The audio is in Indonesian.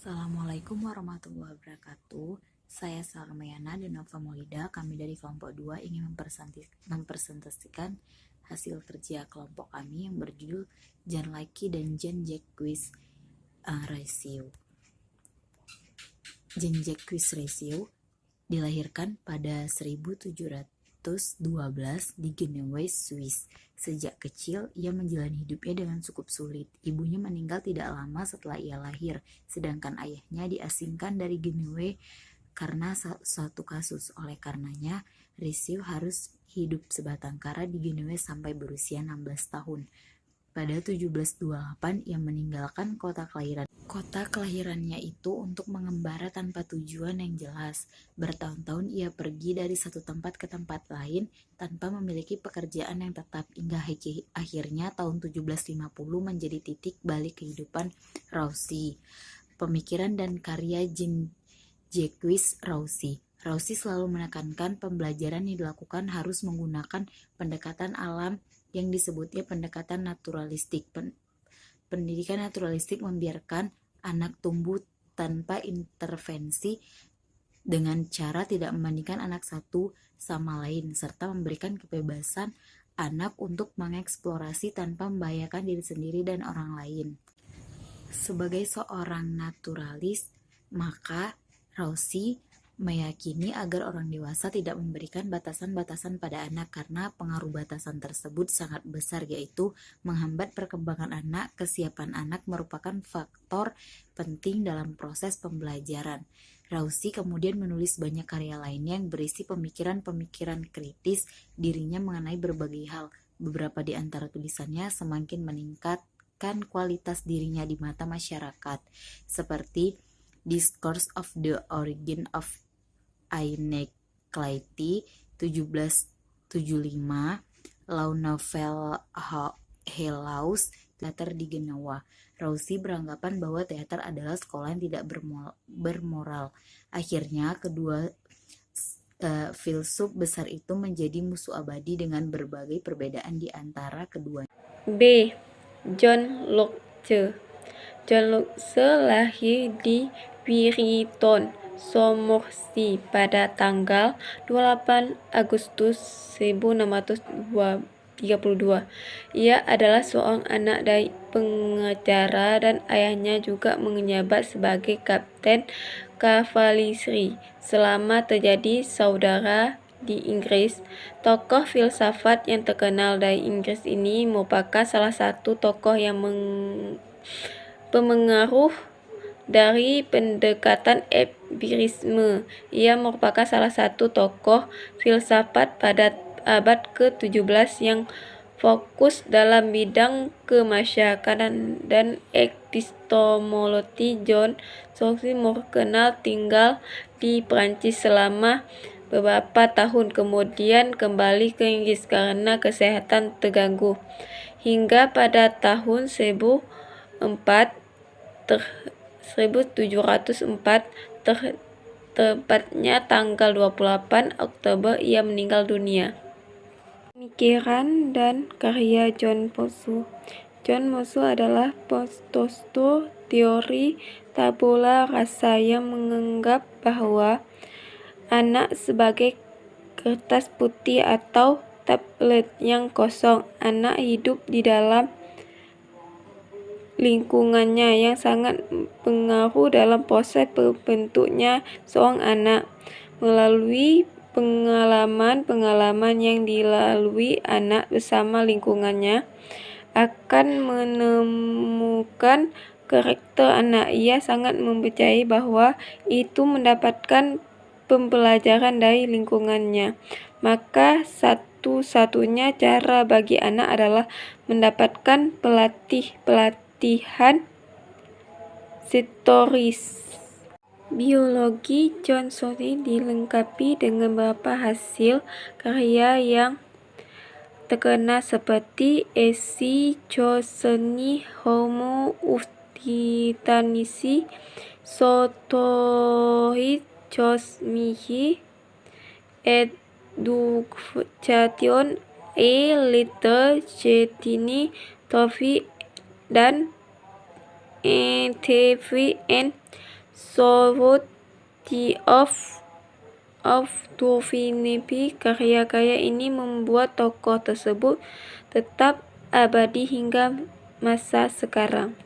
Assalamualaikum warahmatullahi wabarakatuh. Saya Sarmayana dan Nova Maulida. Kami dari kelompok 2 ingin mempresentasikan hasil kerja kelompok kami yang berjudul Jean-Jacques dan Jean-Jacques Ratio. Jean-Jacques Ratio dilahirkan pada 1712 di Genewa, Swiss. Sejak kecil, ia menjalani hidupnya dengan cukup sulit. Ibunya meninggal tidak lama setelah ia lahir, sedangkan ayahnya diasingkan dari Genewa karena suatu kasus. Oleh karenanya, Ratio harus hidup sebatang kara di Genewa sampai berusia 16 tahun. Pada 1728, ia meninggalkan kota kelahirannya itu untuk mengembara tanpa tujuan yang jelas. Bertahun-tahun ia pergi dari satu tempat ke tempat lain tanpa memiliki pekerjaan yang tetap, hingga akhirnya tahun 1750 menjadi titik balik kehidupan Rausi. Pemikiran dan karya Jean-Jacques Rausi. Rausi selalu menekankan pembelajaran yang dilakukan harus menggunakan pendekatan alam yang disebutnya pendekatan naturalistik. Pendidikan naturalistik membiarkan anak tumbuh tanpa intervensi dengan cara tidak membandingkan anak satu sama lain, serta memberikan kebebasan anak untuk mengeksplorasi tanpa membahayakan diri sendiri dan orang lain. Sebagai seorang naturalis, maka Rausi meyakini agar orang dewasa tidak memberikan batasan-batasan pada anak karena pengaruh batasan tersebut sangat besar, yaitu menghambat perkembangan anak. Kesiapan anak merupakan faktor penting dalam proses pembelajaran. Rausi kemudian menulis banyak karya lainnya yang berisi pemikiran-pemikiran kritis dirinya mengenai berbagai hal. Beberapa di antara tulisannya semakin meningkatkan kualitas dirinya di mata masyarakat, seperti Discourse of the Origin of Inequality 1775, Law Novel Helaus, teater di Genoa. Rausi beranggapan bahwa teater adalah sekolah yang tidak bermoral. Akhirnya kedua filsuf besar itu menjadi musuh abadi dengan berbagai perbedaan di antara keduanya. B. John Locke. John Locke lahir di Piriton, Somerset pada tanggal 28 Agustus 1632. Ia adalah seorang anak dari pengacara dan ayahnya juga menjabat sebagai kapten kavaleri selama terjadi saudara di Inggris. Tokoh filsafat yang terkenal dari Inggris ini merupakan salah satu tokoh yang pemengaruh dari pendekatan empirisme. Ia merupakan salah satu tokoh filsafat pada abad ke-17 yang fokus dalam bidang kemasyarakatan dan epistemologi. John Locke kenal tinggal di Prancis selama beberapa tahun, kemudian kembali ke Inggris karena kesehatan terganggu. Hingga pada tahun 1704, tepatnya tanggal 28 Oktober, ia meninggal dunia. Pemikiran dan karya John Locke. John Locke adalah postular teori tabula rasa yang menganggap bahwa anak sebagai kertas putih atau tablet yang kosong. Anak hidup di dalam lingkungannya yang sangat berpengaruh dalam proses terbentuknya seorang anak. Melalui pengalaman-pengalaman yang dilalui anak bersama lingkungannya akan menemukan karakter anak. Ia sangat mempercayai bahwa itu mendapatkan pembelajaran dari lingkungannya. Maka satu-satunya cara bagi anak adalah mendapatkan pelatihan historis. Biologi John Locke dilengkapi dengan beberapa hasil karya yang terkenal seperti Esi Choseni, Homo Ustitanisi, Sotohi Chosmihi, Education A Little Cetini, Tofi, dan TV and Society of Divinity. Karya-karya ini membuat tokoh tersebut tetap abadi hingga masa sekarang.